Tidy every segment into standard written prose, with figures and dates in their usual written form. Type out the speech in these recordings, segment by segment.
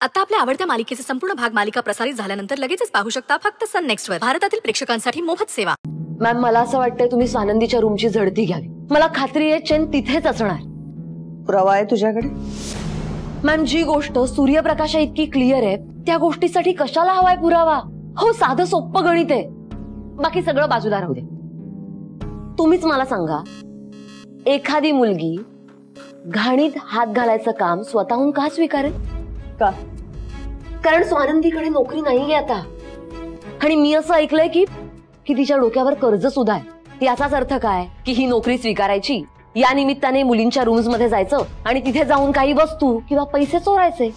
आता आपल्या आवडत्या मालिकेचे संपूर्ण भाग मालिका प्रसारित झाल्यानंतर लगेचच पाहू शकता फक्त सन नेक्स्ट वर. भारतातील प्रेक्षकांसाठी मोफत सेवा. मॅम, मला असं वाटतंय तुम्ही स्वानंदीच्या रूमची झडती घ्यावी. मला खात्री आहे चेन तिथेच असणार. पुरावा आहे तुझ्याकडे? मॅम, जी गोष्ट सूर्यप्रकाशा इतकी क्लिअर आहे त्या गोष्टीसाठी कशाला हवाय पुरावा? हो, साधं सोपं गणित आहे. बाकी सगळं बाजूला राहू दे. तुम्हीच मला सांगा, एखादी मुलगी घाणीत हात घालायचं काम स्वतःहून का स्वीकारेल? का? कारण स्वानंदीकडे नोकरी नाहीये आता. आणि मी असं ऐकलंय की तिच्या डोक्यावर कर्ज सुद्धा आहे. याचाच अर्थ काय की ही नोकरी स्वीकारायची, या निमित्ताने मुलींच्या रूम्स मध्ये जायचं आणि तिथे जाऊन काही वस्तू किंवा पैसे चोरायचे.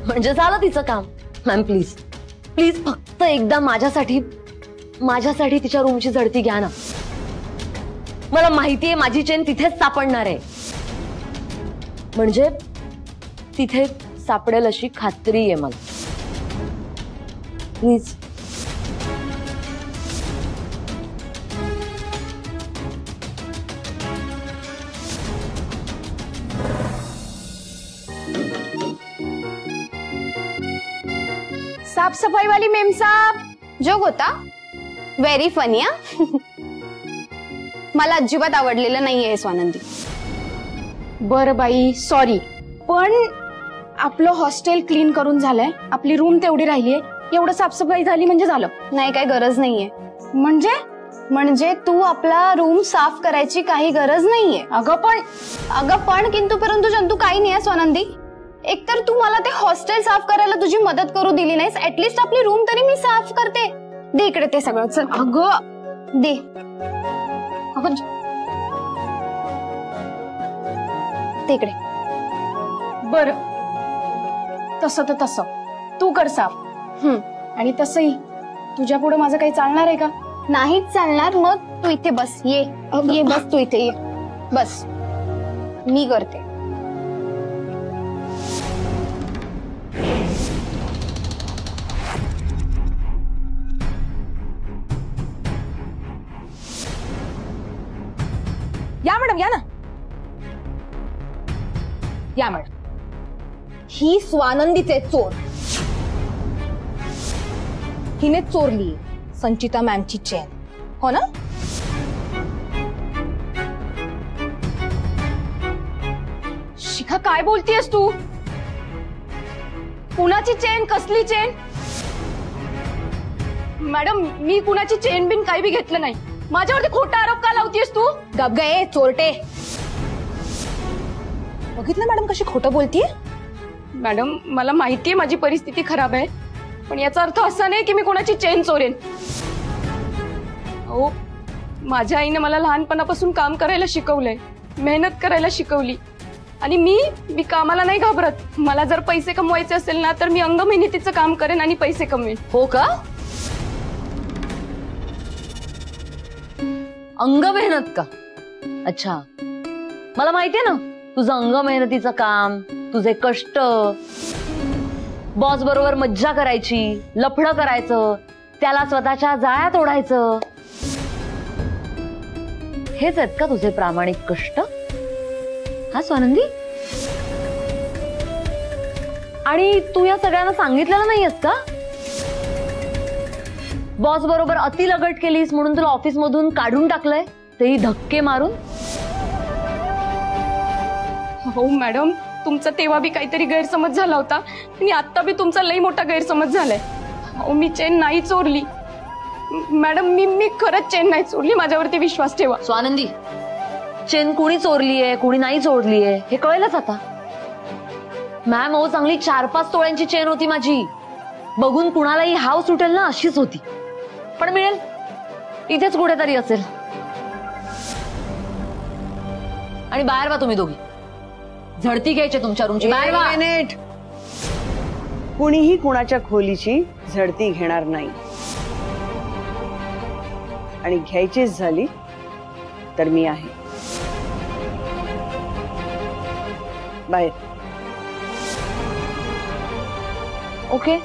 म्हणजे झालं तिचं काम. मॅम, प्लीज प्लीज फक्त एकदा माझ्यासाठी तिच्या रूमची झडती घ्या ना. मला माहितीये माझी चेन तिथेच सापडणार आहे. म्हणजे तिथे सापडेल अशी खात्री आहे मला. प्लीज. साफसफाई वाली मेम साहब, जोक होता. Very funny. मला अजिबात आवडलेलं नाहीये हे स्वानंदी. बरं बाई, सॉरी, पण आपलं हॉस्टेल क्लीन करून झालंय, आपली रूम तेवढी राहिलीये, एवढं साफसफाई झाली म्हणजे झालं. नाही, काही गरज नाहीये. म्हणजे तू आपला रूम साफ करायची काही गरज नाहीये. अगं पण किंतु परंतु जंतू काही नाही आहे स्वानंदी. एकतर तू मला ते हॉस्टेल साफ करायला तुझी मदत करू दिली नाहीस, ऍटलीस्ट आपली रूम तरी मी साफ करते. दे इकडे ते सगळं. चल. अगं दे. ते इकडे. बरं, तसं तर तसं तू कर साफ. आणि तसंही तुझ्या पुढे माझं काही चालणार आहे का? नाहीच चालणार. मग तू इथे बस. ये बस, तू इथे ये बस, मी करते. या मॅडम, या ना. या मॅडम. ही स्वानंदीचे चोर. हिने चोरली संचिता मॅमची चेन, हो ना? शिखा, काय बोलतीयस तू? कुणाची चेन? कसली चेन? मॅडम, मी कुणाची चेन बिन काही बी घेतलं नाही. माझ्यावरती खोटा आरोप का लावतीयस तू? गप गे चोरटे. बघितलं मॅडम कशी खोटं बोलतीये? मॅडम, मला माहितीये माझी परिस्थिती खराब आहे, पण याचा अर्थ असा नाही की मी कोणाची चेन चोरेन. अहो, माझ्या आईने मला लहानपणापासून काम करायला शिकवलंय, मेहनत करायला शिकवली. आणि मी कामाला नाही घाबरत. मला जर पैसे कमवायचे असेल ना, तर मी अंग मेहनतीचं काम करेन आणि पैसे कमवेन. हो का? अंग मेहनत का? अच्छा, मला माहितीये ना तुझं अंग मेहनतीचं काम, तुझे कष्ट. बॉस बरोबर मज्जा करायची, लफडं करायचं, त्याला स्वतःच्या जाळ्यात ओढायचं. हेच आहेत का तुझे प्रामाणिक कष्ट? हा स्वानंदी? आणि तू या सगळ्यांना सांगितलेलं नाहीयेस का? बॉस बरोबर अति लगट केलीस म्हणून तुला ऑफिस मधून काढून टाकलंय, तेही धक्के मारून. हो मॅडम, तुमचा तेव्हा बी काहीतरी गैरसमज झाला होता आणि आता बी तुमचा लई मोठा गैरसमज झालाय. अहो, मी चेन नाही चोरली मॅडम. मी खरंच चेन नाही चोरली. माझ्यावरती विश्वास ठेवा. स्वानंदी, चेन कुणी चोरलीये कुणी नाही चोरलीये हे कळेलच आता. मॅम, हो, चांगली 4-5 तोळ्यांची चेन होती माझी. बघून कुणालाही हाव सुटेल ना अशीच होती. पण मिळेल इथेच कुठेतरी असेल. आणि बाहेर वा तुम्ही दोघी. झडती घ्यायची तुमच्या रूमची. बाहेर वा. मिनिट. कुणीही कुणाच्या खोलीची झडती घेणार नाही. आणि घ्यायचीच झाली तर मी आहे बाहेर. ओके.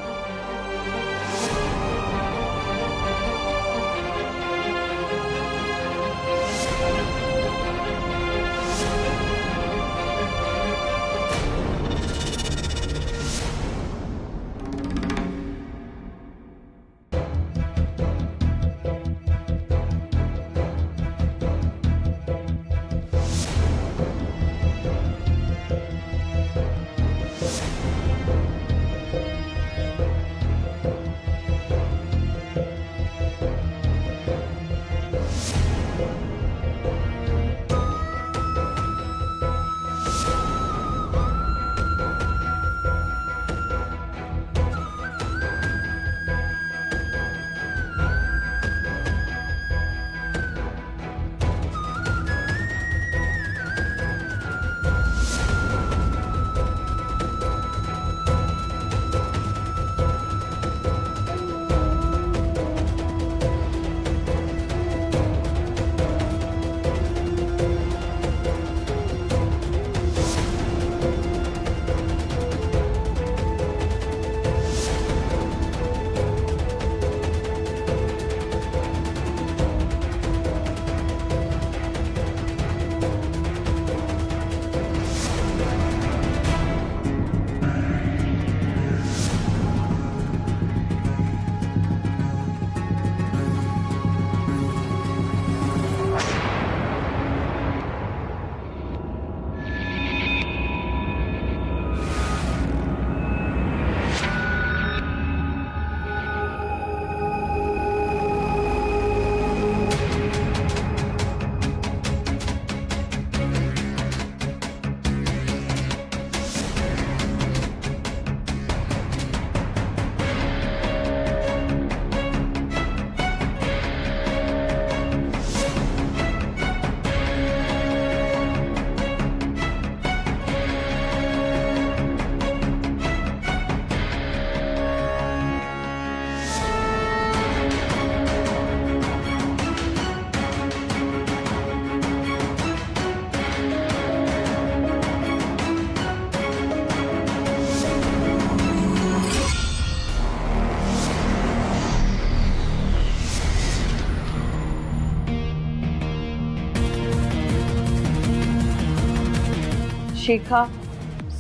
शिखा,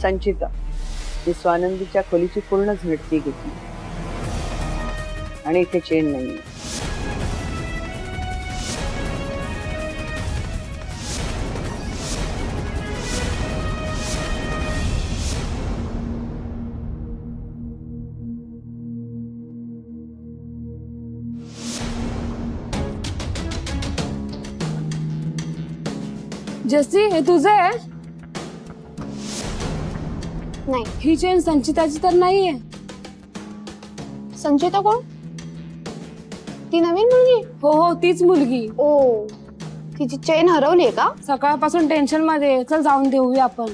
संचिता मी स्वानंदीच्या खोलीची पूर्ण झडती घेतली आणि इथे चेन नाही. जसी हे तुझं आहे? नाही. ही चेन संचिताची तर नाहीये. संचिता कोण? ती नवीन मुलगी? हो हो तीच मुलगी. ओ, तिची चेन हरवलीये का? सकाळपासून टेन्शन मध्ये आहे. चल जाऊन देऊया आपण.